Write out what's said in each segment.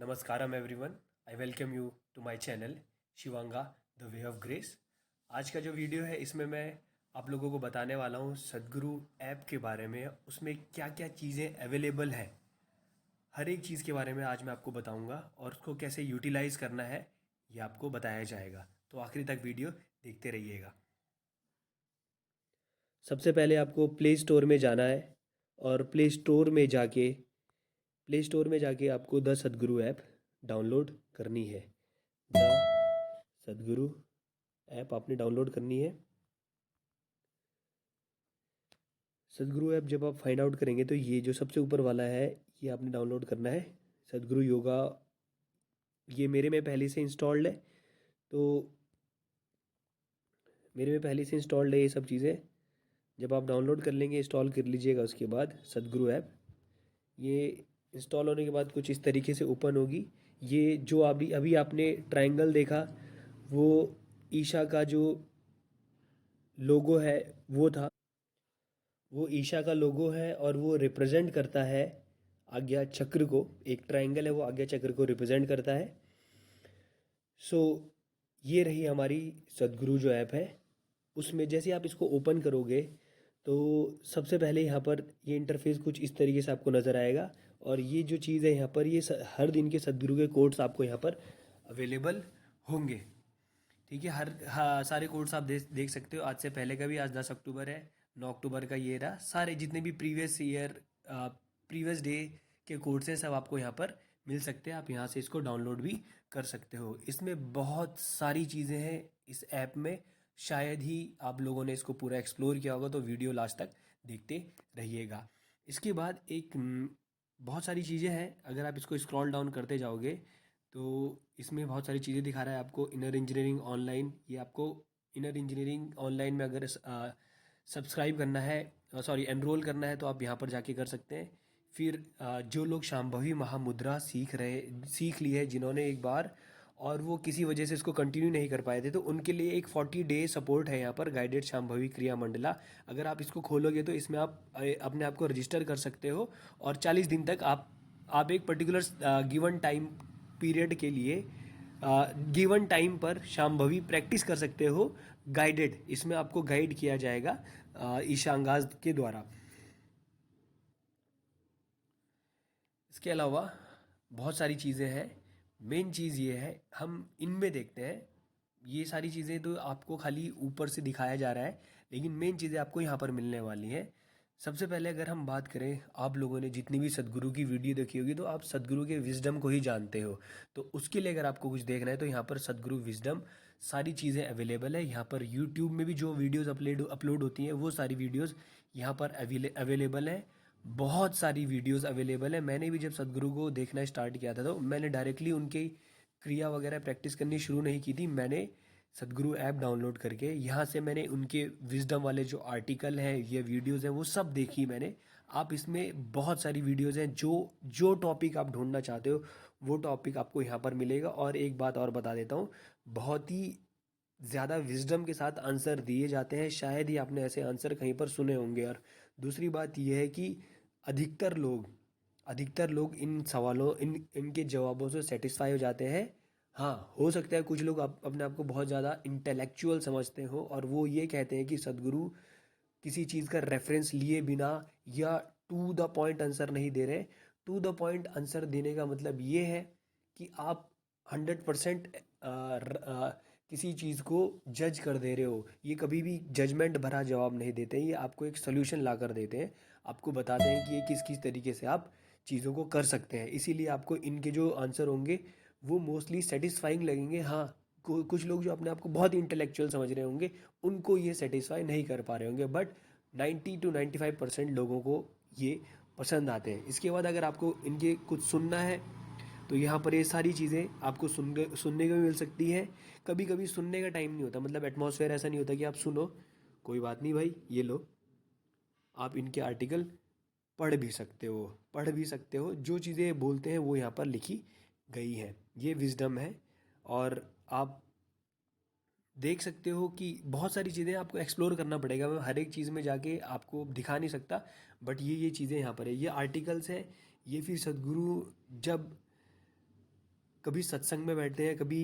नमस्कारम everyone. I welcome you to my channel Shivanga the way of grace. आज का जो video है इसमें मैं आप लोगों को बताने वाला हूँ सदगुरु ऐप के बारे में। उसमें क्या क्या चीज़ें अवेलेबल हैं, हर एक चीज़ के बारे में आज मैं आपको बताऊँगा और उसको कैसे यूटिलाइज़ करना है ये आपको बताया जाएगा। तो आखिरी तक वीडियो देखते रहिएगा। सबसे पहले आपको प्ले स्टोर में जाना है और प्ले स्टोर में जाके आपको द सदगुरु ऐप डाउनलोड करनी है। द सदगुरु ऐप आपने डाउनलोड करनी है। सदगुरु ऐप जब आप फाइंड आउट करेंगे तो ये जो सबसे ऊपर वाला है ये आपने डाउनलोड करना है, सदगुरु योगा। ये मेरे में पहले से इंस्टॉल्ड है, तो मेरे में पहले से इंस्टॉल्ड है ये सब चीज़ें। जब आप डाउनलोड कर लेंगे, इंस्टॉल कर लीजिएगा, उसके बाद सदगुरु ऐप ये इंस्टॉल होने के बाद कुछ इस तरीके से ओपन होगी। ये जो अभी अभी आपने ट्रायंगल देखा, वो ईशा का जो लोगो है वो था। वो ईशा का लोगो है और वो रिप्रेजेंट करता है आज्ञा चक्र को। एक ट्रायंगल है, वो आज्ञा चक्र को रिप्रेजेंट करता है। सो ये रही हमारी सदगुरु जो ऐप है। उसमें जैसे आप इसको ओपन करोगे तो सबसे पहले यहाँ पर ये इंटरफेस कुछ इस तरीके से आपको नज़र आएगा। और ये जो चीज़ है यहाँ पर, ये हर दिन के सदगुरु के कोड्स आपको यहाँ पर अवेलेबल होंगे। ठीक है, हाँ, सारे कोर्स आप देख सकते हो। आज से पहले का भी, आज 10 अक्टूबर है, 9 अक्टूबर का ये रहा। सारे जितने भी प्रीवियस डे के कोर्स हैं सब आपको यहाँ पर मिल सकते हैं। आप यहाँ से इसको डाउनलोड भी कर सकते हो। इसमें बहुत सारी चीज़ें हैं इस ऐप में। शायद ही आप लोगों ने इसको पूरा एक्सप्लोर किया होगा, तो वीडियो लास्ट तक देखते रहिएगा। इसके बाद बहुत सारी चीज़ें हैं। अगर आप इसको स्क्रॉल डाउन करते जाओगे तो इसमें बहुत सारी चीज़ें दिखा रहा है आपको। इनर इंजीनियरिंग ऑनलाइन, ये आपको इनर इंजीनियरिंग ऑनलाइन में अगर सब्सक्राइब करना है, सॉरी एनरोल करना है, तो आप यहाँ पर जाके कर सकते हैं। फिर जो लोग शांभवी महामुद्रा सीख ली है जिन्होंने एक बार, और वो किसी वजह से इसको कंटिन्यू नहीं कर पाए थे, तो उनके लिए एक 40 डे सपोर्ट है यहाँ पर, गाइडेड शांभवी क्रिया मंडला। अगर आप इसको खोलोगे तो इसमें आप अपने आप को रजिस्टर कर सकते हो और 40 दिन तक आप एक पर्टिकुलर गिवन टाइम पीरियड के लिए गिवन टाइम पर शांभवी प्रैक्टिस कर सकते हो गाइडेड। इसमें आपको गाइड किया जाएगा ईशांगाज के द्वारा। इसके अलावा बहुत सारी चीज़ें हैं। मेन चीज़ ये है, हम इनमें देखते हैं। ये सारी चीज़ें तो आपको खाली ऊपर से दिखाया जा रहा है, लेकिन मेन चीज़ें आपको यहाँ पर मिलने वाली हैं। सबसे पहले अगर हम बात करें, आप लोगों ने जितनी भी सदगुरु की वीडियो देखी होगी तो आप सदगुरु के विजडम को ही जानते हो। तो उसके लिए अगर आपको कुछ देखना है तो यहाँ पर सदगुरु विजडम सारी चीज़ें अवेलेबल है। यहाँ पर यूट्यूब में भी जो वीडियोज़ अपलोड होती हैं वो सारी वीडियोज़ यहाँ पर अवेलेबल हैं। बहुत सारी वीडियोस अवेलेबल है। मैंने भी जब सदगुरु को देखना स्टार्ट किया था तो मैंने डायरेक्टली उनकी क्रिया वगैरह प्रैक्टिस करनी शुरू नहीं की थी। मैंने सदगुरु ऐप डाउनलोड करके यहाँ से मैंने उनके विजडम वाले जो आर्टिकल हैं, ये वीडियोस हैं, वो सब देखी मैंने। आप इसमें बहुत सारी वीडियोस हैं, जो जो टॉपिक आप ढूंढना चाहते हो वो टॉपिक आपको यहाँ पर मिलेगा। और एक बात और बता देता हूँ, बहुत ही ज़्यादा विजडम के साथ आंसर दिए जाते हैं। शायद ही आपने ऐसे आंसर कहीं पर सुने होंगे। और दूसरी बात यह है कि अधिकतर लोग अधिकतर लोग इन सवालों इनके जवाबों से सेटिस्फाई हो जाते हैं। हाँ, हो सकता है कुछ लोग अपने आप को बहुत ज़्यादा इंटेलेक्चुअल समझते हो और वो ये कहते हैं कि सदगुरु किसी चीज़ का रेफरेंस लिए बिना या टू द पॉइंट आंसर नहीं दे रहे। टू द पॉइंट आंसर देने का मतलब ये है कि आप 100% किसी चीज़ को जज कर दे रहे हो। ये कभी भी जजमेंट भरा जवाब नहीं देते, ये आपको एक सोल्यूशन ला कर देते हैं। आपको बताते हैं कि ये किस किस तरीके से आप चीज़ों को कर सकते हैं। इसीलिए आपको इनके जो आंसर होंगे वो मोस्टली सेटिस्फाइंग लगेंगे। हाँ, कुछ लोग जो अपने आप को बहुत इंटेलेक्चुअल समझ रहे होंगे उनको ये सेटिस्फाई नहीं कर पा रहे होंगे, बट 90 to 95% लोगों को ये पसंद आते हैं। इसके बाद अगर आपको इनके कुछ सुनना है तो यहाँ पर ये सारी चीज़ें आपको सुनने को भी मिल सकती हैं। कभी कभी सुनने का टाइम नहीं होता, मतलब एटमॉस्फेयर ऐसा नहीं होता कि आप सुनो। कोई बात नहीं भाई, ये लो, आप इनके आर्टिकल पढ़ भी सकते हो। जो चीज़ें बोलते हैं वो यहाँ पर लिखी गई हैं। ये विजडम है। और आप देख सकते हो कि बहुत सारी चीज़ें आपको एक्सप्लोर करना पड़ेगा। मैं हर एक चीज़ में जाके आपको दिखा नहीं सकता, बट ये चीज़ें यहाँ पर है। ये आर्टिकल्स हैं। ये फिर सदगुरु जब कभी सत्संग में बैठते हैं, कभी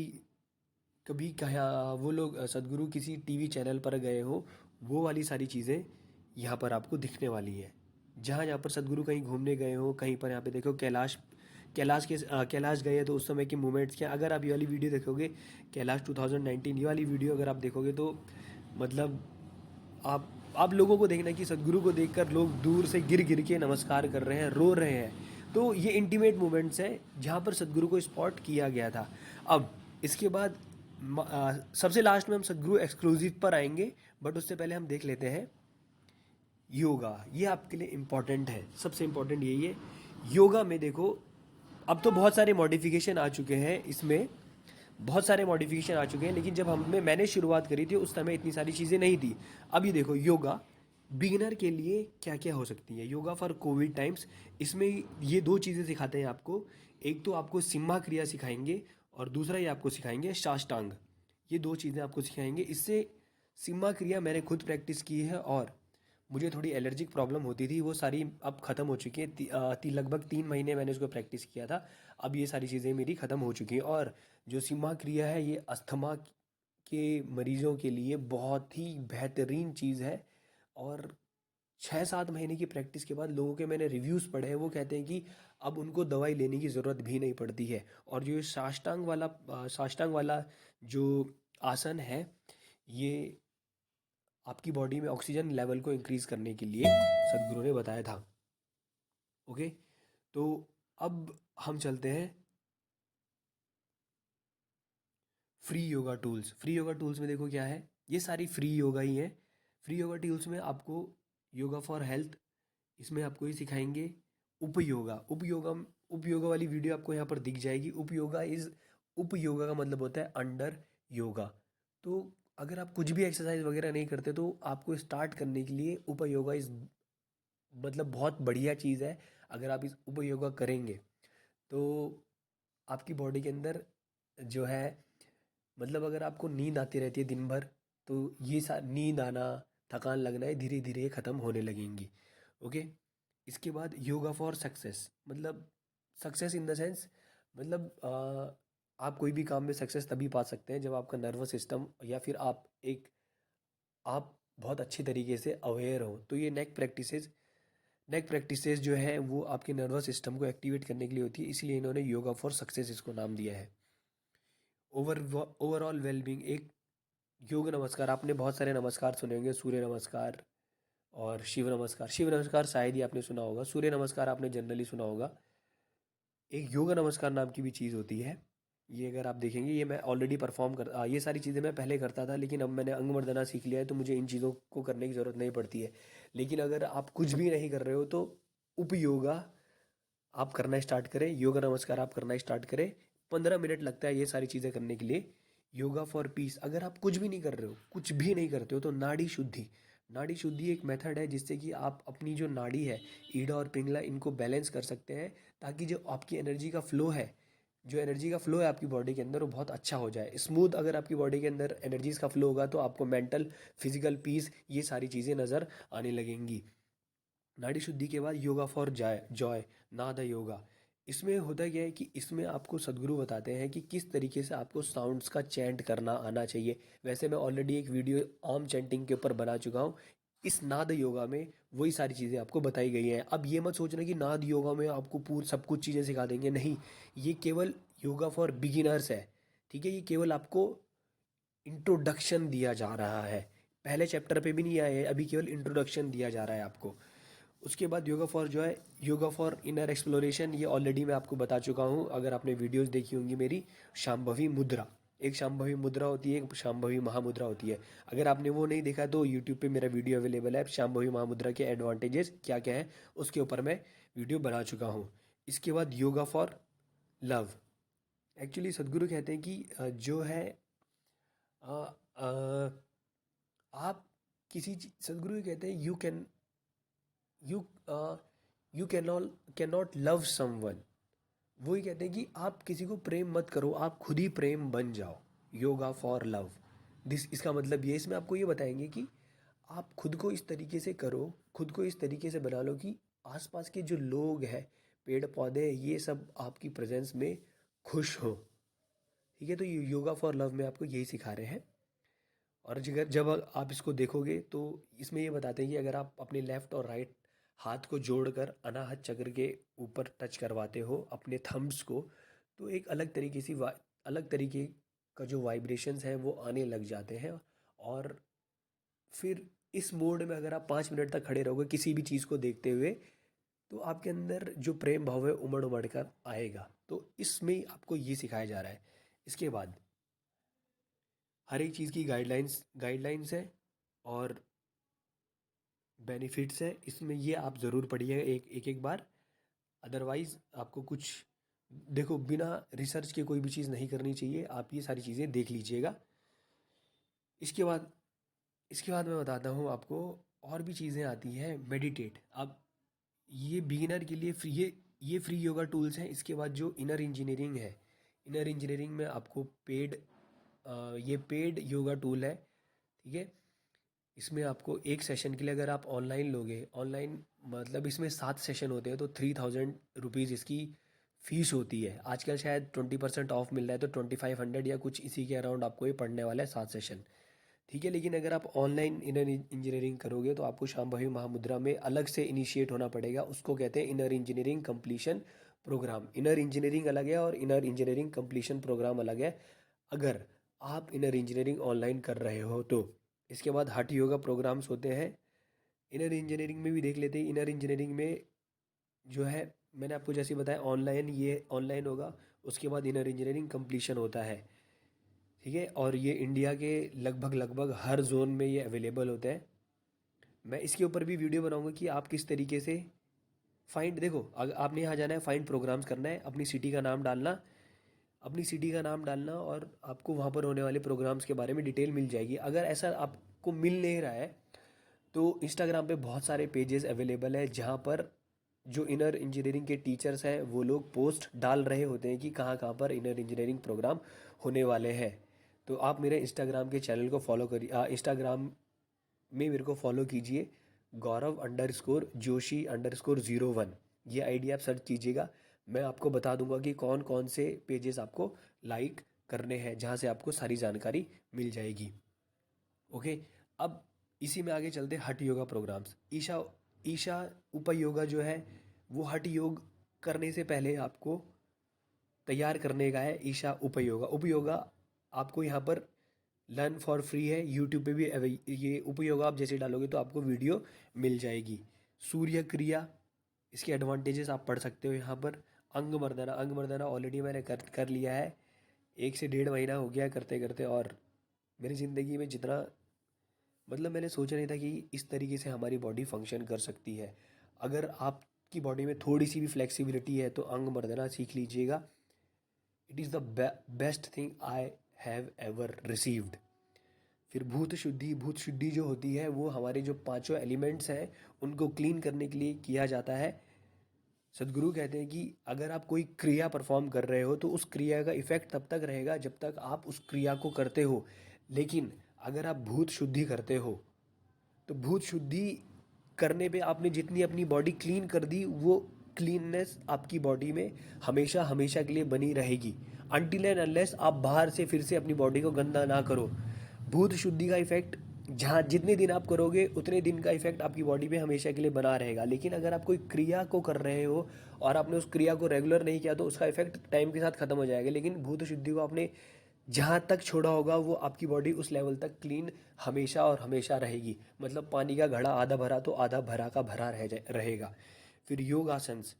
कभी कहाँ वो लोग सदगुरु किसी टीवी चैनल पर गए हो, वो वाली सारी चीज़ें यहाँ पर आपको दिखने वाली है। जहाँ जहाँ पर सदगुरु कहीं घूमने गए हो, कहीं पर यहाँ पे देखो कैलाश, कैलाश गए हैं तो उस समय के मोमेंट्स क्या, अगर आप ये वाली वीडियो देखोगे, कैलाश 2019, ये वाली वीडियो अगर आप देखोगे तो मतलब आप लोगों को देखना कि सदगुरु को देखकर लोग दूर से गिर गिर के नमस्कार कर रहे हैं, रो रहे हैं। तो ये इंटीमेट मोमेंट्स हैं जहाँ पर सदगुरु को स्पॉट किया गया था। अब इसके बाद सबसे लास्ट में हम सदगुरु एक्सक्लूसिव पर आएंगे, बट उससे पहले हम देख लेते हैं योगा। ये आपके लिए इम्पॉर्टेंट है, सबसे इम्पॉर्टेंट यही है। योगा में देखो, अब तो बहुत सारे मॉडिफिकेशन आ चुके हैं इसमें, बहुत सारे मॉडिफिकेशन आ चुके हैं, लेकिन जब मैंने शुरुआत करी थी उस समय इतनी सारी चीज़ें नहीं थी। अब ये देखो, योगा बिगिनर के लिए क्या क्या हो सकती है, योगा फॉर कोविड टाइम्स। इसमें ये दो चीज़ें सिखाते हैं आपको। एक तो आपको सिम्हा क्रिया सिखाएंगे, और दूसरा ये आपको सिखाएंगे साष्टांग। ये दो चीज़ें आपको सिखाएंगे। इससे सिम्हा क्रिया मैंने खुद प्रैक्टिस की है, और मुझे थोड़ी एलर्जिक प्रॉब्लम होती थी, वो सारी अब ख़त्म हो चुकी है। लगभग 3 महीने मैंने उसको प्रैक्टिस किया था। अब ये सारी चीज़ें मेरी ख़त्म हो चुकी हैं। और जो सिम्हा क्रिया है, ये अस्थमा के मरीजों के लिए बहुत ही बेहतरीन चीज़ है। और 6-7 महीने की प्रैक्टिस के बाद लोगों के मैंने रिव्यूज़ पढ़े हैं, वो कहते हैं कि अब उनको दवाई लेने की ज़रूरत भी नहीं पड़ती है। और जो ये साष्टांग वाला जो आसन है, ये आपकी बॉडी में ऑक्सीजन लेवल को इंक्रीज करने के लिए सदगुरु ने बताया था। ओके, तो अब हम चलते हैं free yoga tools. Free yoga tools में देखो क्या है, ये सारी फ्री योगा ही है। फ्री योगा टूल्स में आपको योगा फॉर हेल्थ, इसमें आपको ये सिखाएंगे उपयोगा। उपयोगा वाली वीडियो आपको यहाँ पर दिख जाएगी। उपयोगा का मतलब होता है अंडर योगा। तो अगर आप कुछ भी एक्सरसाइज वगैरह नहीं करते तो आपको स्टार्ट करने के लिए उपयोगा इस मतलब बहुत बढ़िया चीज़ है। अगर आप इस उपयोगा करेंगे तो आपकी बॉडी के अंदर जो है, मतलब अगर आपको नींद आती रहती है दिन भर, तो ये नींद आना, थकान लगना, ये धीरे धीरे ख़त्म होने लगेंगी। ओके, इसके बाद योगा फॉर सक्सेस, मतलब सक्सेस इन द सेंस, मतलब आप कोई भी काम में सक्सेस तभी पा सकते हैं जब आपका नर्वस सिस्टम, या फिर आप बहुत अच्छी तरीके से अवेयर हो। तो ये नेक प्रैक्टिसेस जो है वो आपके नर्वस सिस्टम को एक्टिवेट करने के लिए होती है, इसलिए इन्होंने योगा फॉर सक्सेस इसको नाम दिया है। ओवरऑल वेलबींग, एक योग नमस्कार, आपने बहुत सारे नमस्कार सुने होंगे, सूर्य नमस्कार और शिव नमस्कार। शिव नमस्कार शायद ही आपने सुना होगा, सूर्य नमस्कार आपने जनरली सुना होगा। एक योग नमस्कार नाम की भी चीज़ होती है। ये अगर आप देखेंगे, ये मैं ऑलरेडी ये सारी चीज़ें मैं पहले करता था, लेकिन अब मैंने अंग मर्दना सीख लिया है तो मुझे इन चीज़ों को करने की ज़रूरत नहीं पड़ती है। लेकिन अगर आप कुछ भी नहीं कर रहे हो तो उपयोगा आप करना स्टार्ट करें, योगा नमस्कार आप करना स्टार्ट करें। 15 मिनट लगता है ये सारी चीज़ें करने के लिए। योगा फॉर पीस, अगर आप कुछ भी नहीं कर रहे हो, कुछ भी नहीं करते हो, तो नाड़ी शुद्धि एक मेथड है जिससे कि आप अपनी जो नाड़ी है, ईड़ा और पिंगला, इनको बैलेंस कर सकते हैं, ताकि जो आपकी एनर्जी का फ्लो है आपकी बॉडी के अंदर, वो बहुत अच्छा हो जाए, स्मूथ। अगर आपकी बॉडी के अंदर एनर्जीज का फ्लो होगा तो आपको मेंटल, फिजिकल पीस, ये सारी चीज़ें नज़र आने लगेंगी। नाड़ी शुद्धि के बाद योगा फॉर जॉय, नाद योगा। इसमें होता क्या है कि इसमें आपको सदगुरु बताते हैं कि किस तरीके से आपको साउंड्स का चैंट करना आना चाहिए। वैसे मैं ऑलरेडी एक वीडियो ओम चैंटिंग के ऊपर बना चुका हूँ। इस नाद योगा में वही सारी चीज़ें आपको बताई गई हैं। अब ये मत सोचना कि नाद योगा में आपको सब कुछ चीज़ें सिखा देंगे, नहीं। ये केवल योगा फॉर बिगिनर्स है, ठीक है। ये केवल आपको इंट्रोडक्शन दिया जा रहा है, पहले चैप्टर पे भी नहीं आए हैं, अभी केवल इंट्रोडक्शन दिया जा रहा है आपको। उसके बाद yoga for Joy, yoga for inner exploration, ये ऑलरेडी मैं आपको बता चुका हूँ, अगर आपने वीडियोस देखी होंगी मेरी। शांभवी मुद्रा, एक शांभवी मुद्रा होती है, एक शांभवी महामुद्रा होती है। अगर आपने वो नहीं देखा तो यूट्यूब पे मेरा वीडियो अवेलेबल है, शांभवी महामुद्रा के एडवांटेजेस क्या क्या है, उसके ऊपर मैं वीडियो बना चुका हूँ। इसके बाद योगा फॉर लव। एक्चुअली सदगुरु कहते हैं कि जो है अ, अ, आप सदगुरु ये कहते हैं, you you can not love someone. वो ही कहते हैं कि आप किसी को प्रेम मत करो, आप खुद ही प्रेम बन जाओ। योगा फॉर लव, इसका मतलब ये, इसमें आपको ये बताएंगे कि आप खुद को इस तरीके से करो, खुद को इस तरीके से बना लो कि आसपास के जो लोग हैं, पेड़ पौधे, ये सब आपकी प्रेजेंस में खुश हो। ठीक है, तो ये योगा फॉर लव में आपको यही सिखा रहे हैं। और जब जब आप इसको देखोगे तो इसमें ये बताते हैं कि अगर आप अपने लेफ्ट और राइट हाथ को जोड़कर अनाहत चक्र के ऊपर टच करवाते हो अपने थंब्स को, तो एक अलग तरीके का जो वाइब्रेशंस है वो आने लग जाते हैं। और फिर इस मोड में अगर आप 5 मिनट तक खड़े रहोगे किसी भी चीज़ को देखते हुए, तो आपके अंदर जो प्रेम भाव है उमड़ उमड़ कर आएगा। तो इसमें ही आपको ये सिखाया जा रहा है। इसके बाद हर एक चीज़ की गाइडलाइंस गाइडलाइंस है और बेनिफिट्स है इसमें, ये आप ज़रूर पढ़िए एक बार। अदरवाइज़ आपको कुछ, देखो, बिना रिसर्च के कोई भी चीज़ नहीं करनी चाहिए, आप ये सारी चीज़ें देख लीजिएगा। इसके बाद इसके बाद मैं बताता हूँ आपको, और भी चीज़ें आती हैं। मेडिटेट, आप ये बिगिनर के लिए फ्री, ये फ्री योगा टूल्स हैं। इसके बाद जो इनर इंजीनियरिंग है, इनर इंजीनियरिंग में आपको ये पेड योगा टूल है। ठीक है, इसमें आपको एक सेशन के लिए अगर आप ऑनलाइन लोगे, ऑनलाइन मतलब इसमें 7 सेशन होते हैं, तो 3000 रुपीज़ इसकी फ़ीस होती है। आजकल शायद 20% ऑफ मिल रहा है, तो 2500 या कुछ इसी के अराउंड आपको ये पढ़ने वाला है 7 सेशन। ठीक है, लेकिन अगर आप ऑनलाइन इनर इंजीनियरिंग करोगे तो आपको शांभवी महामुद्रा में अलग से इनिशिएट होना पड़ेगा। उसको कहते हैं inner engineering completion program. Inner engineering अलग है और इनर इंजीनियरिंग कंप्लीशन प्रोग्राम अलग है, अगर आप इनर इंजीनियरिंग ऑनलाइन कर रहे हो तो। इसके बाद हठ योगा प्रोग्राम्स होते हैं, इनर इंजीनियरिंग में भी देख लेते हैं। इनर इंजीनियरिंग में जो है, मैंने आपको जैसे बताया ऑनलाइन, ये ऑनलाइन होगा। उसके बाद इनर इंजीनियरिंग कंप्लीशन होता है। ठीक है, और ये इंडिया के लगभग लगभग हर जोन में ये अवेलेबल होता है। मैं इसके ऊपर भी वीडियो बनाऊंगा कि आप किस तरीके से फाइंड, देखो, अगर आपने यहाँ जाना है, फाइंड प्रोग्राम्स करना है, अपनी सिटी का नाम डालना, अपनी सिटी का नाम डालना, और आपको वहाँ पर होने वाले प्रोग्राम्स के बारे में डिटेल मिल जाएगी। अगर ऐसा आपको मिल नहीं रहा है तो इंस्टाग्राम पे बहुत सारे पेजेस अवेलेबल है जहाँ पर जो इनर इंजीनियरिंग के टीचर्स हैं वो लोग पोस्ट डाल रहे होते हैं कि कहाँ कहाँ पर इनर इंजीनियरिंग प्रोग्राम होने वाले हैं। तो आप मेरे इंस्टाग्राम के चैनल को फॉलो करिए, इंस्टाग्राम में मेरे को फॉलो कीजिए, गौरव_जोशी_01, ये आईडी आप सर्च कीजिएगा। मैं आपको बता दूंगा कि कौन कौन से पेजेस आपको लाइक करने हैं, जहाँ से आपको सारी जानकारी मिल जाएगी। ओके, अब इसी में आगे चलते हठ योगा प्रोग्राम्स। ईशा ईशा उपयोगा जो है वो हठ योग करने से पहले आपको तैयार करने का है। ईशा उपयोगा, उपयोगा आपको यहाँ पर लर्न फॉर फ्री है, यूट्यूब पे भी ये उपयोगा आप जैसे डालोगे तो आपको वीडियो मिल जाएगी। सूर्य क्रिया, इसके एडवांटेजेस आप पढ़ सकते हो यहाँ पर। अंग मर्दना ऑलरेडी मैंने कर लिया है, 1 से 1.5 महीना हो गया करते करते। और मेरी ज़िंदगी में जितना, मतलब मैंने सोचा नहीं था कि इस तरीके से हमारी बॉडी फंक्शन कर सकती है। अगर आपकी बॉडी में थोड़ी सी भी फ्लेक्सिबिलिटी है तो अंग मर्दना सीख लीजिएगा। It is the best thing I have ever received. फिर भूत शुद्धि जो होती है वो हमारे जो पांचों एलिमेंट्स हैं उनको क्लीन करने के लिए किया जाता है। सदगुरु कहते हैं कि अगर आप कोई क्रिया परफॉर्म कर रहे हो तो उस क्रिया का इफेक्ट तब तक रहेगा जब तक आप उस क्रिया को करते हो। लेकिन अगर आप भूत शुद्धि करते हो तो भूत शुद्धि करने पे आपने जितनी अपनी बॉडी क्लीन कर दी, वो क्लीननेस आपकी बॉडी में हमेशा हमेशा के लिए बनी रहेगी, अनटिल एंड अनलेस आप बाहर से फिर से अपनी बॉडी को गंदा ना करो। भूत शुद्धि का इफेक्ट जहाँ जितने दिन आप करोगे उतने दिन का इफेक्ट आपकी बॉडी में हमेशा के लिए बना रहेगा। लेकिन अगर आप कोई क्रिया को कर रहे हो और आपने उस क्रिया को रेगुलर नहीं किया तो उसका इफेक्ट टाइम के साथ खत्म हो जाएगा। लेकिन भूत शुद्धि को आपने जहाँ तक छोड़ा होगा वो आपकी बॉडी उस लेवल तक क्लीन हमेशा और हमेशा रहेगी। मतलब पानी का घड़ा आधा भरा तो आधा भरा का भरा रहेगा। फिर योग आसन्स,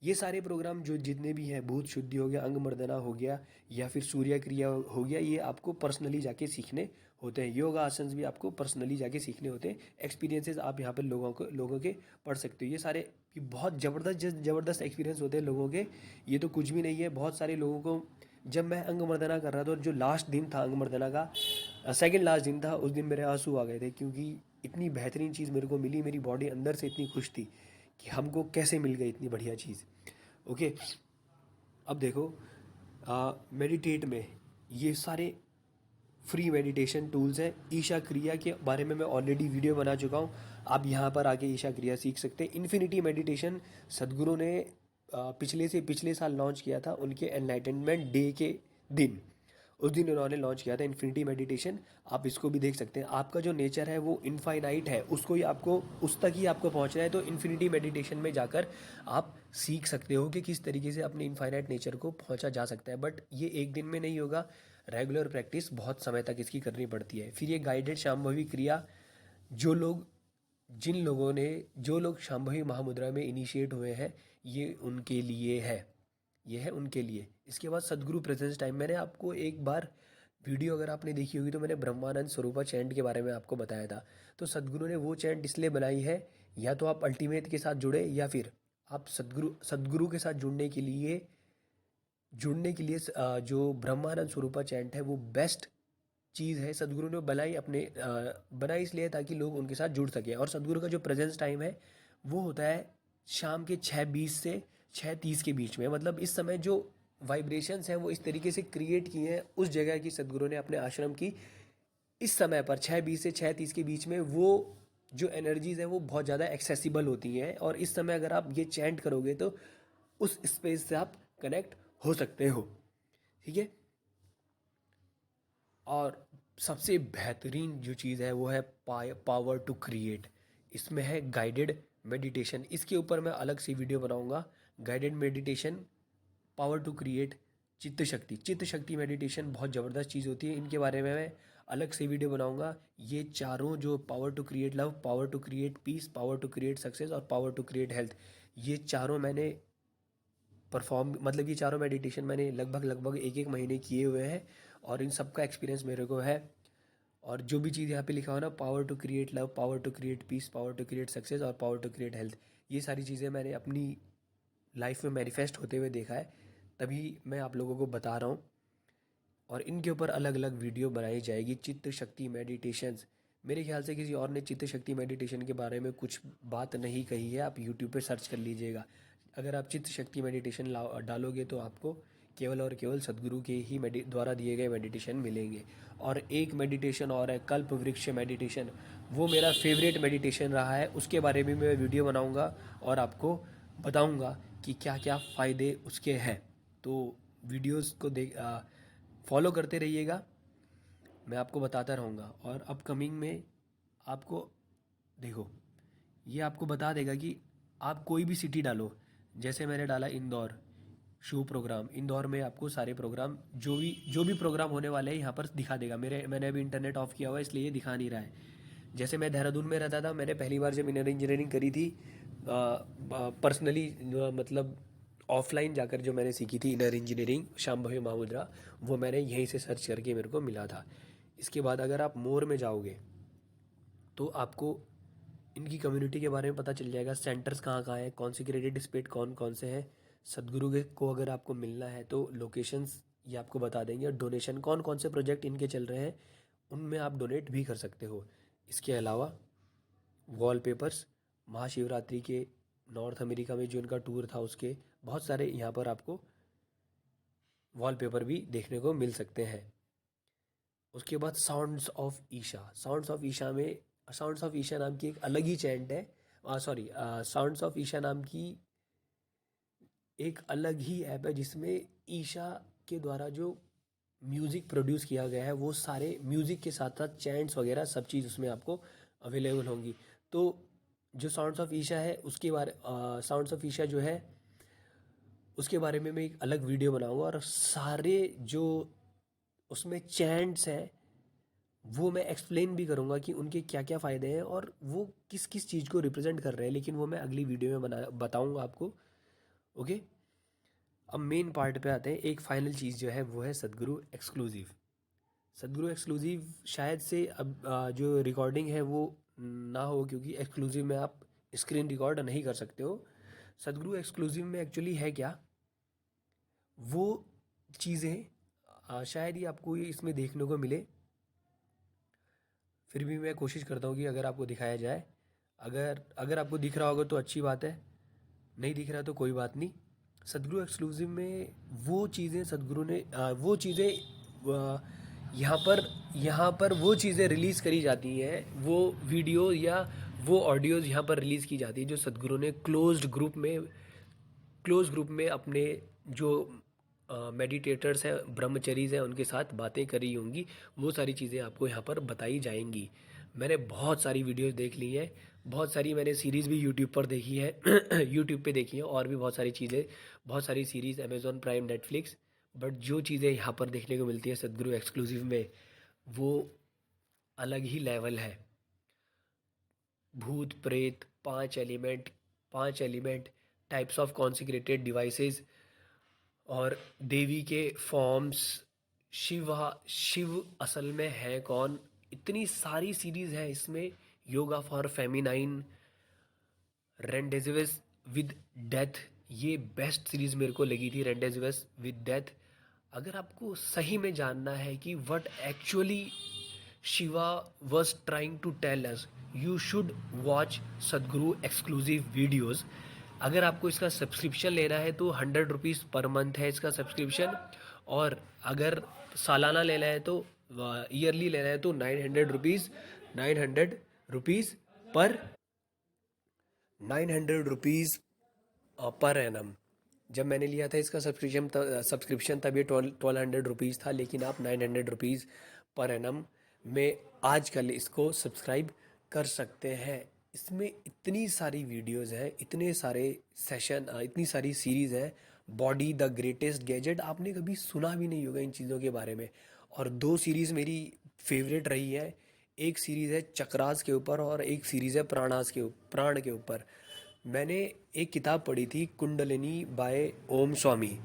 ये सारे प्रोग्राम जो जितने भी हैं, भूत शुद्धि हो गया, अंग मर्दना हो गया, या फिर सूर्य क्रिया हो गया, ये आपको पर्सनली जाके सीखने होते हैं। योगा आसन्स भी आपको पर्सनली जाके सीखने होते हैं। एक्सपीरियंसेस आप यहाँ पे लोगों के पढ़ सकते हो। ये सारे ये बहुत ज़बरदस्त एक्सपीरियंस होते हैं लोगों के। ये तो कुछ भी नहीं है, बहुत सारे लोगों को, जब मैं अंग मर्दना कर रहा था और जो लास्ट दिन था अंग मर्दना का, सेकंड लास्ट दिन था, उस दिन मेरे आंसू आ गए थे, क्योंकि इतनी बेहतरीन चीज़ मेरे को मिली। मेरी बॉडी अंदर से इतनी खुश थी कि हमको कैसे मिल गई इतनी बढ़िया चीज़। ओके, अब देखो, मेडिटेट में ये सारे फ्री मेडिटेशन टूल्स हैं। ईशा क्रिया के बारे में मैं ऑलरेडी वीडियो बना चुका हूँ, आप यहाँ पर आके ईशा क्रिया सीख सकते हैं। इन्फिनिटी मेडिटेशन सदगुरु ने पिछले साल लॉन्च किया था उनके एनलाइटनमेंट डे के दिन। उस दिन उन्होंने लॉन्च किया था इन्फिनिटी मेडिटेशन। आप इसको भी देख सकते हैं। आपका जो नेचर है वो इनफाइनाइट है, उसको ही आपको उस तक ही आपको पहुंचना है। तो इन्फिनिटी मेडिटेशन में जाकर आप सीख सकते हो कि किस तरीके से अपने इनफाइनाइट नेचर को पहुंचा जा सकता है। बट ये एक दिन में नहीं होगा, रेगुलर प्रैक्टिस बहुत समय तक इसकी करनी पड़ती है। फिर ये गाइडेड शांभवी क्रिया, जो लोग जो लोग शांभवी महामुद्रा में इनिशिएट हुए हैं, ये उनके लिए है, ये है उनके लिए। इसके बाद सदगुरु प्रेजेंस टाइम, मैंने आपको एक बार वीडियो अगर आपने देखी होगी तो मैंने ब्रह्मानंद स्वरूपा चैंट के बारे में आपको बताया था। तो सदगुरु ने वो चैंट इसलिए बनाई है, या तो आप अल्टीमेट के साथ जुड़े, या फिर आप सदगुरु के साथ जुड़ने के लिए जो ब्रह्मानंद स्वरूपा चैंट है वो बेस्ट चीज़ है। सदगुरु ने बनाई इसलिए ताकि लोग उनके साथ जुड़ सके। और सदगुरु का जो प्रेजेंस टाइम है वो होता है शाम के 6:20 से 6:30 के बीच में। मतलब इस समय जो वाइब्रेशंस हैं वो इस तरीके से क्रिएट किए हैं उस जगह की सदगुरु ने अपने आश्रम की। इस समय पर 6:20 से 6:30 के बीच में वो जो एनर्जीज हैं वो बहुत ज़्यादा एक्सेसिबल होती हैं। और इस समय अगर आप ये चैंट करोगे तो उस स्पेस से आप कनेक्ट हो सकते हो। ठीक है। और सबसे बेहतरीन जो चीज़ है वो है पावर टू क्रिएट। इसमें है गाइडेड मेडिटेशन। इसके ऊपर मैं अलग से वीडियो बनाऊंगा। Guided meditation, power to create, Chitta Shakti meditation बहुत ज़बरदस्त चीज़ होती है। इनके बारे में मैं अलग से वीडियो बनाऊंगा। ये चारों जो power to create love, power to create peace, power to create success और पावर टू क्रिएट हेल्थ, ये चारों मैंने ये चारों मेडिटेशन मैंने लगभग एक एक महीने किए हुए हैं। और इन सब का एक्सपीरियंस मेरे को है। और जो भी चीज़ यहाँ पे लिखा हो ना, power to create love, power to create peace, power to create success और पावर टू क्रिएट हेल्थ, ये सारी चीज़ें मैंने अपनी लाइफ में मैनिफेस्ट होते हुए देखा है, तभी मैं आप लोगों को बता रहा हूँ। और इनके ऊपर अलग अलग वीडियो बनाई जाएगी। चित्त शक्ति मेडिटेशंस, मेरे ख्याल से किसी और ने चित्त शक्ति मेडिटेशन के बारे में कुछ बात नहीं कही है। आप यूट्यूब पे सर्च कर लीजिएगा। अगर आप चित्त शक्ति मेडिटेशन डालोगे तो आपको केवल और केवल सदगुरु के ही द्वारा दिए गए मेडिटेशन मिलेंगे। और एक मेडिटेशन और है कल्प वृक्ष मेडिटेशन, वो मेरा फेवरेट मेडिटेशन रहा है। उसके बारे में मैं वीडियो बनाऊंगा और आपको बताऊंगा कि क्या क्या फ़ायदे उसके हैं। तो वीडियोस को फॉलो करते रहिएगा, मैं आपको बताता रहूँगा। और अपकमिंग में आपको देखो, ये आपको बता देगा कि आप कोई भी सिटी डालो। जैसे मैंने डाला इंदौर, शो प्रोग्राम, इंदौर में आपको सारे प्रोग्राम जो भी प्रोग्राम होने वाले हैं यहाँ पर दिखा देगा। मैंने अभी इंटरनेट ऑफ किया हुआ है इसलिए ये दिखा नहीं रहा है। जैसे मैं देहरादून में रहता था, मैंने पहली बार जब इनर इंजीनियरिंग करी थी पर्सनली, मतलब ऑफलाइन जाकर जो मैंने सीखी थी इनर इंजीनियरिंग शांभवी महामुद्रा, वो मैंने यहीं से सर्च करके मेरे को मिला था। इसके बाद अगर आप मोर में जाओगे तो आपको इनकी कम्युनिटी के बारे में पता चल जाएगा। सेंटर्स कहाँ कहाँ हैं, कॉन्सिक्रेटेड स्टेट कौन कौन से हैं। सदगुरु के को अगर आपको मिलना है तो लोकेशंस ये आपको बता देंगे। और डोनेशन कौन कौन से प्रोजेक्ट इनके चल रहे हैं उनमें आप डोनेट भी कर सकते हो। इसके अलावा वॉलपेपर्स, महाशिवरात्रि के नॉर्थ अमेरिका में जो इनका टूर था उसके बहुत सारे यहाँ पर आपको वॉलपेपर भी देखने को मिल सकते हैं। उसके बाद sounds of Isha, sounds of Isha नाम की एक अलग ही चैंट है। साउंड्स ऑफ ईशा नाम की एक अलग ही ऐप है जिसमें ईशा के द्वारा जो म्यूज़िक प्रोड्यूस किया गया है वो सारे म्यूज़िक के साथ साथ चैंट्स वगैरह सब चीज़ उसमें आपको अवेलेबल होंगी। तो जो साउंड्स ऑफ ईशा है साउंड्स ऑफ ईशा जो है उसके बारे में मैं एक अलग वीडियो बनाऊंगा। और सारे जो उसमें चैंट्स हैं वो मैं एक्सप्लेन भी करूंगा कि उनके क्या क्या फ़ायदे हैं और वो किस किस चीज़ को रिप्रेजेंट कर रहे हैं, लेकिन वो मैं अगली वीडियो में बताऊंगा आपको। ओके। अब मेन पार्ट पे आते हैं। एक फाइनल चीज़ जो है वो है सदगुरु एक्सक्लूसिव। सदगुरु एक्सक्लूसिव शायद से अब जो रिकॉर्डिंग है वो ना हो, क्योंकि एक्सक्लूसिव में आप स्क्रीन रिकॉर्ड नहीं कर सकते हो। सदगुरु एक्सक्लूसिव में एक्चुअली है क्या, वो चीज़ें शायद ही आपको ये इसमें देखने को मिले। फिर भी मैं कोशिश करता हूँ कि अगर आपको दिखाया जाए, अगर आपको दिख रहा होगा तो अच्छी बात है, नहीं दिख रहा तो कोई बात नहीं। सदगुरु एक्सक्लूसिव में वो चीज़ें सदगुरु ने वो चीज़ें यहाँ पर वो चीज़ें रिलीज़ करी जाती हैं, वो वीडियो या वो ऑडियोज़ यहाँ पर रिलीज़ की जाती है जो सदगुरु ने क्लोज्ड ग्रुप में क्लोज ग्रुप में अपने जो मेडिटेटर्स हैं, ब्रह्मचरीज हैं, उनके साथ बातें करी होंगी, वो सारी चीज़ें आपको यहाँ पर बताई जाएंगी। मैंने बहुत सारी वीडियोस देख ली हैं, बहुत सारी मैंने सीरीज़ भी यूट्यूब पर देखी है यूट्यूब पे देखी है, और भी बहुत सारी चीज़ें, बहुत सारी series Amazon prime, Netflix. But जो चीज़ें यहाँ पर देखने को मिलती है सदगुरु एक्सक्लूसिव में, वो अलग ही लेवल है। भूत प्रेत, पांच element, types of consecrated devices, और देवी के फॉर्म्स, शिव असल में है कौन, इतनी सारी सीरीज है इसमें। Yoga for feminine, rendezvous with death, ये बेस्ट सीरीज मेरे को लगी थी, रेंडेजिवस विद डेथ। अगर आपको सही में जानना है कि what actually Shiva was trying to tell us, you should watch सदगुरु एक्सक्लूसिव वीडियोस। अगर आपको इसका सब्सक्रिप्शन लेना है तो 100 रुपीज़ पर मंथ है इसका सब्सक्रिप्शन, और अगर सालाना लेना है तो ईयरली लेना है तो 900 रुपीज़, 900 रुपीज़ पर 900 रुपीज़ पर एनम। जब मैंने लिया था इसका सब्सक्रिप्शन तब ये 1200 रुपीज़ था, लेकिन आप 900 रुपीज़ पर एनम में आजकल इसको सब्सक्राइब कर सकते हैं। इसमें इतनी सारी वीडियोस हैं, इतने सारे सेशन, इतनी सारी सीरीज़ हैं। बॉडी द ग्रेटेस्ट गैजेट, आपने कभी सुना भी नहीं होगा इन चीज़ों के बारे में। और दो सीरीज़ मेरी फेवरेट रही है, एक सीरीज़ है चक्रास के ऊपर और एक सीरीज़ है प्राण के ऊपर। मैंने एक किताब पढ़ी थी कुंडलिनी बाय ओम स्वामी।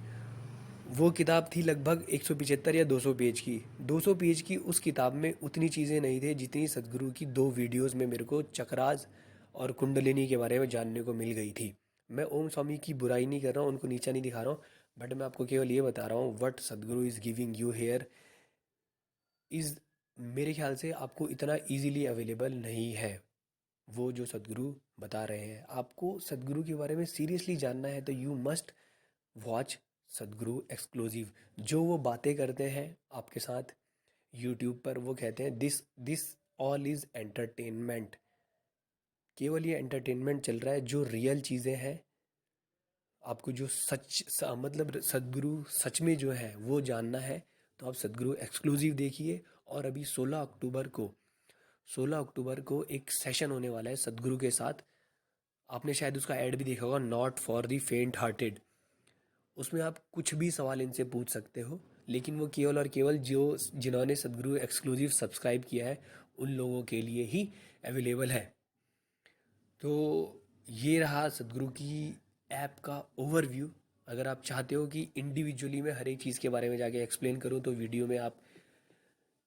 वो किताब थी लगभग 175 या 200 पेज की। 200 पेज की उस किताब में उतनी चीज़ें नहीं थी जितनी सदगुरु की दो वीडियोस में मेरे को चक्रास और कुंडलिनी के बारे में जानने को मिल गई थी। मैं ओम स्वामी की बुराई नहीं कर रहा हूँ, उनको नीचा नहीं दिखा रहा हूँ, बट मैं आपको केवल ये बता रहा हूँ व्हाट सदगुरु is giving you here is, मेरे ख्याल से आपको इतना इजीली अवेलेबल नहीं है। वो जो सदगुरु बता रहे हैं, आपको सदगुरु के बारे में सीरियसली जानना है तो यू मस्ट वॉच सदगुरु एक्सक्लूसिव। जो वो बातें करते हैं आपके साथ यूट्यूब पर, वो कहते हैं this this all is entertainment. केवल ये एंटरटेनमेंट चल रहा है, जो रियल चीज़ें हैं, आपको जो मतलब सदगुरु सच में जो है वो जानना है, तो आप सदगुरु एक्सक्लूसिव देखिए। और अभी 16 अक्टूबर को एक सेशन होने वाला है सदगुरु के साथ। आपने शायद उसका ऐड भी देखा होगा, नॉट फॉर द फेंट हार्टेड। उसमें आप कुछ भी सवाल इनसे पूछ सकते हो, लेकिन वो केवल और केवल जो जिन्होंने सदगुरु एक्सक्लूसिव सब्सक्राइब किया है उन लोगों के लिए ही अवेलेबल है। तो ये रहा सदगुरु की ऐप का ओवरव्यू। अगर आप चाहते हो कि इंडिविजुअली मैं हर एक चीज़ के बारे में जाके एक्सप्लेन करूँ तो वीडियो में आप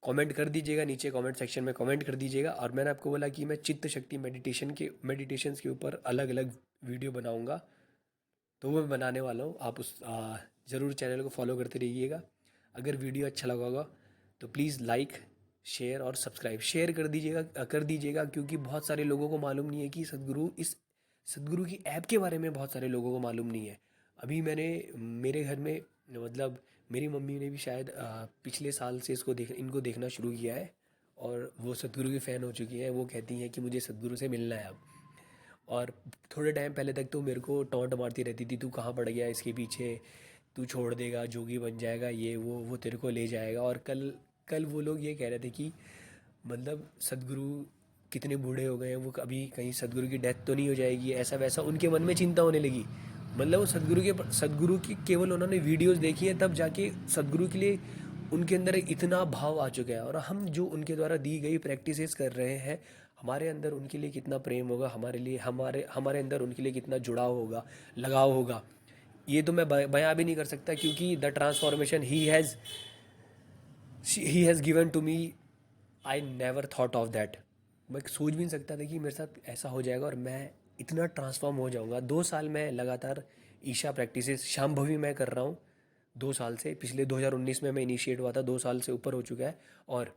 कमेंट कर दीजिएगा, नीचे कमेंट सेक्शन में कमेंट कर दीजिएगा। और मैंने आपको बोला कि मैं चित्त शक्ति मेडिटेशंस के ऊपर अलग अलग वीडियो बनाऊंगा, तो वो मैं बनाने वाला हूँ। आप उस ज़रूर चैनल को फॉलो करते रहिएगा। अगर वीडियो अच्छा लगा होगा तो प्लीज़ लाइक, शेयर और सब्सक्राइब शेयर कर दीजिएगा, क्योंकि बहुत सारे लोगों को मालूम नहीं है कि सदगुरु की ऐप के बारे में बहुत सारे लोगों को मालूम नहीं है। अभी मेरे घर में, मतलब मेरी मम्मी ने भी शायद पिछले साल से इनको देखना शुरू किया है, और वो सदगुरु की फ़ैन हो चुकी है। वो कहती हैं कि मुझे सदगुरु से मिलना है अब। और थोड़े टाइम पहले तक तो मेरे को टॉन्ट मारती रहती थी, तू कहाँ पड़ गया इसके पीछे, तू छोड़ देगा, जोगी बन जाएगा, ये वो तेरे को ले जाएगा। और कल कल वो लोग ये कह रहे थे कि मतलब सदगुरु कितने बूढ़े हो गए हैं, वो अभी कहीं सदगुरु की डेथ तो नहीं हो जाएगी, ऐसा वैसा उनके मन में चिंता होने लगी। मतलब वो सदगुरु की केवल उन्होंने वीडियोस देखी है, तब जाके सदगुरु के लिए उनके अंदर इतना भाव आ चुका है। और हम जो उनके द्वारा दी गई प्रैक्टिसेस कर रहे हैं, हमारे अंदर उनके लिए कितना प्रेम होगा, हमारे लिए हमारे अंदर उनके लिए कितना जुड़ाव होगा, लगाव होगा, ये तो मैं बयां भी नहीं कर सकता। क्योंकि the transformation he has given to me, I never thought of that. मैं सोच भी नहीं सकता था कि मेरे साथ ऐसा हो जाएगा और मैं इतना ट्रांसफॉर्म हो जाऊंगा। 2 साल मैं लगातार ईशा प्रैक्टिसेस शाम्भवी मैं कर रहा हूँ, 2 साल से। पिछले 2019 में मैं इनिशिएट हुआ था, 2 साल से ऊपर हो चुका है। और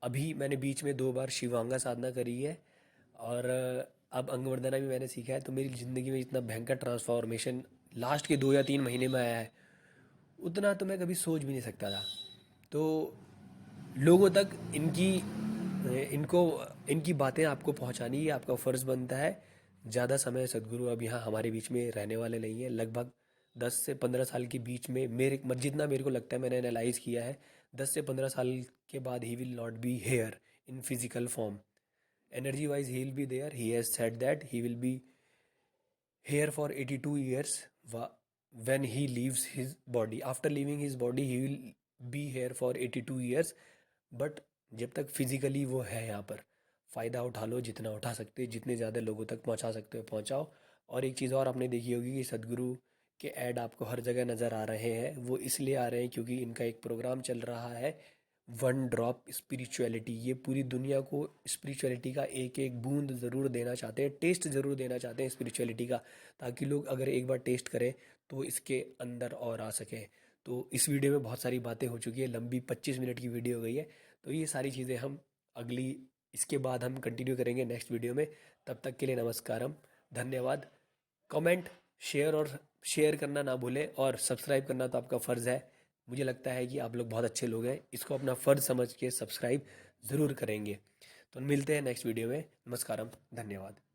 अभी मैंने बीच में 2 बार शिवांगा साधना करी है, और अब अंग वंदना भी मैंने सीखा है। तो मेरी ज़िंदगी में इतना भयंकर ट्रांसफॉर्मेशन लास्ट के 2 या 3 महीने में आया है, उतना तो मैं कभी सोच भी नहीं सकता था। तो लोगों तक इनकी बातें आपको पहुंचानी, ये आपका फ़र्ज़ बनता है। ज़्यादा समय सदगुरु अब यहाँ हमारे बीच में रहने वाले नहीं है। लगभग 10 से 15 साल के बीच में जितना मेरे को लगता है, मैंने एनालाइज किया है, 10 से 15 साल के बाद he will not be here in physical form. Energy wise he will be there, he has said that he will be here for 82 years when he leaves his body. After leaving his body he will be here for 82 years. But जब तक physically वो है यहाँ पर, फ़ायदा उठा लो जितना उठा सकते हो, जितने ज़्यादा लोगों तक पहुँचा सकते हो पहुँचाओ। और एक चीज़ और आपने देखी होगी कि सदगुरु के ऐड आपको हर जगह नज़र आ रहे हैं। वो इसलिए आ रहे हैं क्योंकि इनका एक प्रोग्राम चल रहा है, वन ड्रॉप स्पिरिचुअलिटी। ये पूरी दुनिया को स्पिरिचुअलिटी का एक एक बूंद ज़रूर देना चाहते हैं, टेस्ट ज़रूर देना चाहते हैं स्पिरिचुअलिटी का, ताकि लोग अगर एक बार टेस्ट करें तो इसके अंदर और आ सकें। तो इस वीडियो में बहुत सारी बातें हो चुकी है, लंबी 25 मिनट की वीडियो हो गई है। तो ये सारी चीज़ें हम अगली इसके बाद हम कंटिन्यू करेंगे नेक्स्ट वीडियो में। तब तक के लिए नमस्कारम, धन्यवाद। कमेंट, शेयर करना ना भूलें, और सब्सक्राइब करना तो आपका फ़र्ज़ है। मुझे लगता है कि आप लोग बहुत अच्छे लोग हैं, इसको अपना फ़र्ज़ समझ के सब्सक्राइब ज़रूर करेंगे। तो मिलते हैं नेक्स्ट वीडियो में। नमस्कारम, धन्यवाद।